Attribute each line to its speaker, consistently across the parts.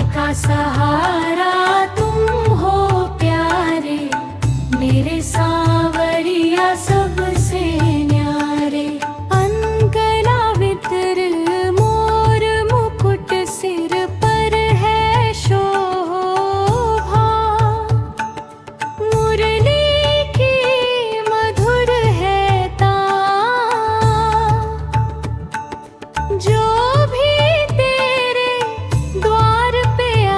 Speaker 1: का सहारा तुम हो प्यारे, मेरे सांवरिया सबसे न्यारे। अंगना वितर मोर मुकुट सिर पर है शोभा, मुरली की मधुर है तान। जो भी तेरे द्वार पे आ,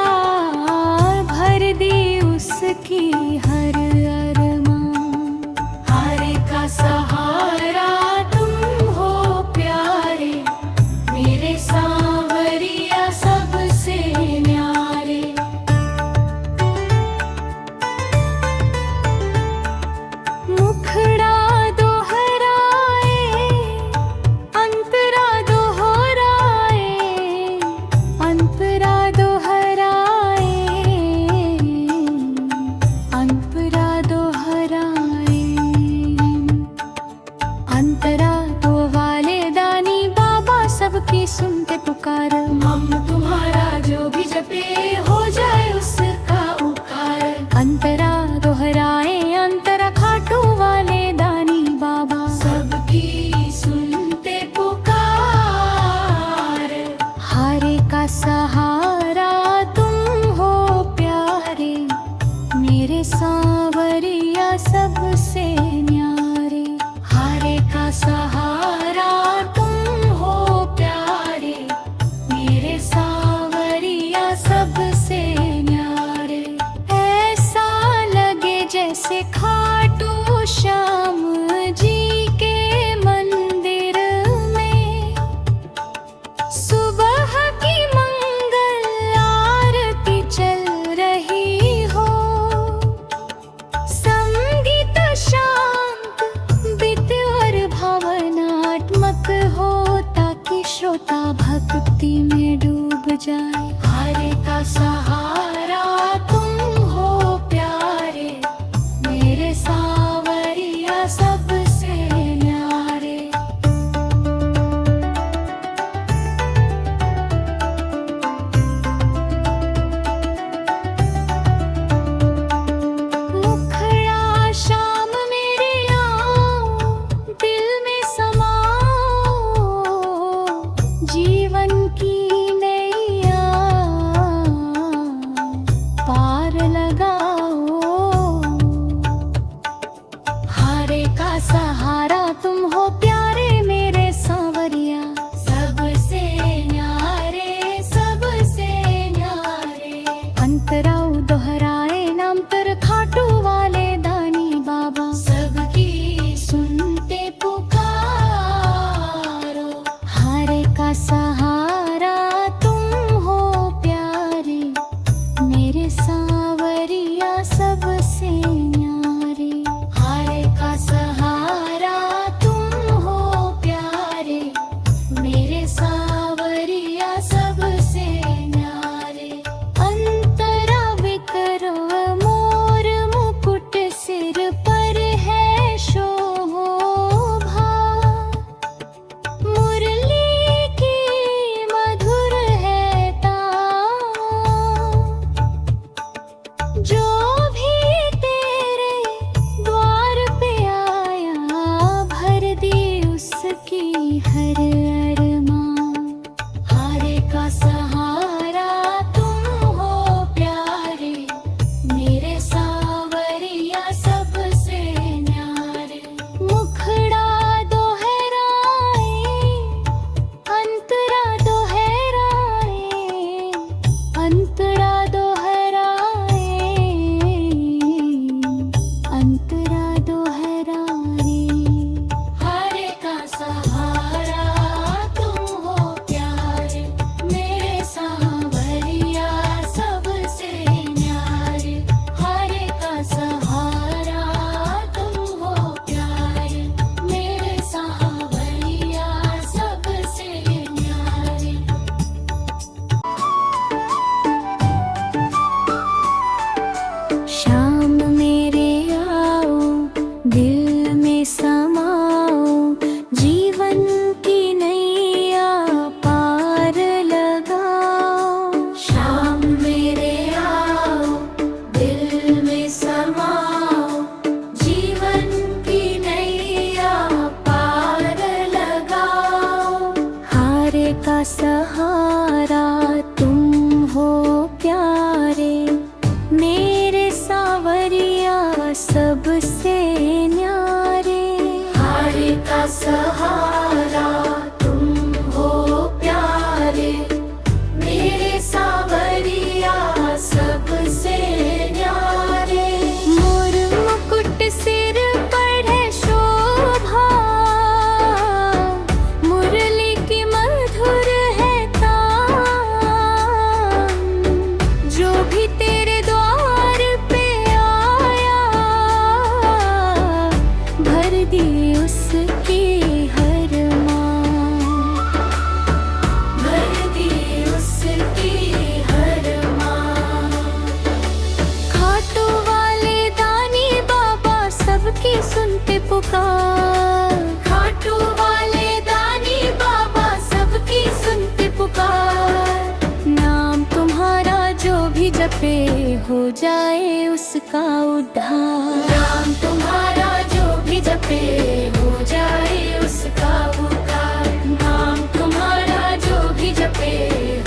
Speaker 1: भर दी उसकी हर अरमान। हारे का सहारा तुम हो प्यारे, मेरे सांवरिया सबसे न्यारे। मुखड़ा दोहराए अंतरा दोहराए, अंतरा दोहराए, अंतरा दोहराए। अंतरा दो वाले दानी बाबा सबकी सुनते पुकार। हम तुम्हारा जो भी जपे हो जाए उसका उपकार। अंतरा दोहराए अंतरा खाटू वाले दानी बाबा सबकी सुनते पुकार। हारे का सहारा तुम हो प्यारे, मेरे सांवरिया सबसे न्यारे। हारे का सहारा तुम हो प्यारे, मेरे सांवरिया सबसे न्यारे। ऐसा लगे जैसे खाटू श्याम जी के मंदिर में सुबह की मंगल आरती चल रही हो। संगीत शांत बीत और भावनात्मक हो, ताकि श्रोता भक्ति में डूब जाए। हारे का सहारा तुम हो प्यारे, मेरे सांवरिया सबसे न्यारे। मुखड़ा शाम मेरे आओ, दिल में समाओ, जीवन की नैया प्यारे, मेरे सावरिया सबसे न्यारे। हारे का सहारा तुम हो प्यारे, मेरे सावरिया सबसे न्यारे। मोर मुकुट सिर पर है शोभा, मुरली की मधुर है तान। जो भी तेरे द्वार पे आया, भर दी उसकी हर मां, भर दी उसकी हर मां। खाटू वाले दानी बाबा सबकी सुनते पुकार, खाटू वाले दानी बाबा सबकी सुनते पुकार। नाम तुम्हारा जो भी जपे हो जाए उसका उद्धार। नाम तुम्हारा जो भी जपे हो जाए उसका उद्धार। नाम तुम्हारा जो भी जपे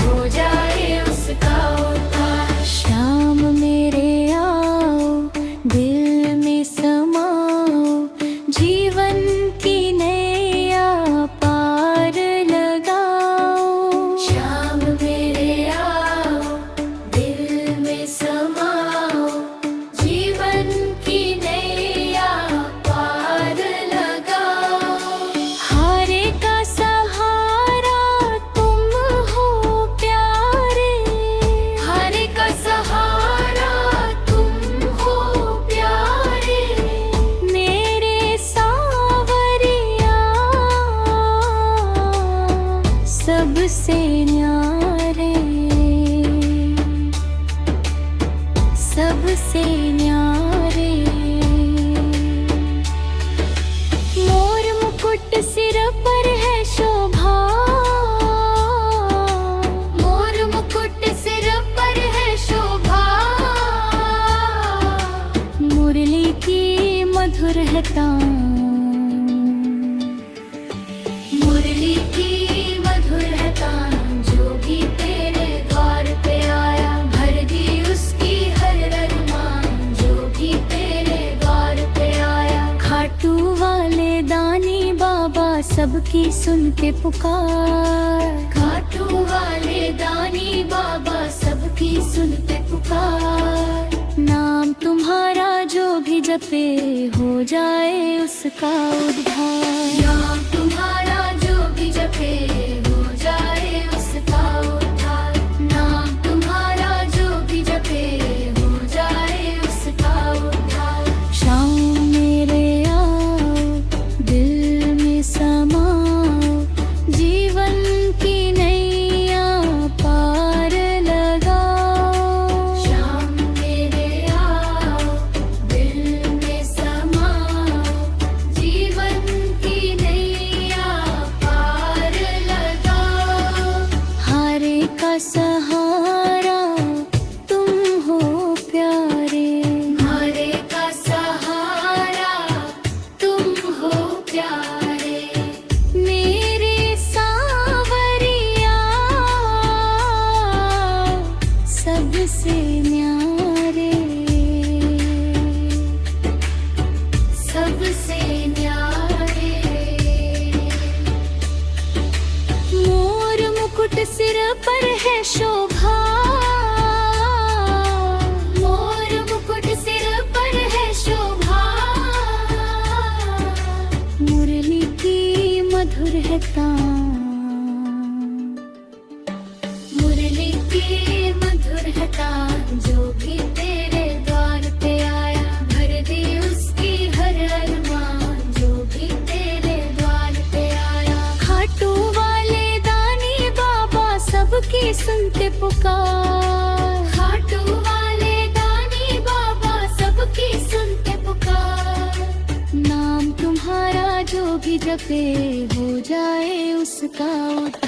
Speaker 1: हो जाए उसका उद्धार। श्याम मेरे आओ, दिल में समाओ, जीवन की नैया पार लगाओ। श्याम मेरे आओ, दिल में समाओ, जीवन की नैया पार लगाओ। हारे का सहारा तुम हो प्यारे, हारे का सहारा तुम हो प्यारे, मेरे सावरिया सबसे न्यारे, सबसे न्यारे। मोर मुकुट सिर पर है शोभा, मोर मुकुट सिर पर है शोभा। मुरली की मधुर है तान, मुरली की मधुर है तान। जो भी तेरे द्वार पे आया, भर दी उसकी हर अरमान। जो भी तेरे द्वार पे आया, खाटू वाले दानी बाबा सबकी सुनते पुकार, खाटू वाले दानी बाबा सबकी सुनते पुकार। नाम तुम्हारा जो भी जपे हो जाए उसका उद्धार। नाम तुम्हारा जो भी जपे हो जाए उसका उद्धार। नाम तुम्हारा जो भी जपे हो जाए उसका उद्धार। श्याम मेरे आओ, दिल में समाओ, जीवन की नैया पार लगाओ। श्याम मेरे आओ, दिल में समाओ, जीवन की नैया पार लगाओ। हारे का सहारा तुम हो प्यारे, हारे का सहारा तुम हो प्यारे, मेरे सावरिया सबसे न्यारे, सबसे न्यारे। मोर मुकुट सिर पर है शोभा, मोर मुकुट सिर पर है शोभा। मुरली की मधुर है तान, मुरली की मधुर है तान। जो भी तेरे द्वार पे आया, भर दी उसकी हर अरमान। जो भी तेरे द्वार पे आया, खाटू वाले दानी बाबा सबकी सुनते पुकार, खाटू वाले दानी बाबा सबकी सुनते पुकार। नाम तुम्हारा जो भी जपे हो जाए उसका उद्धार।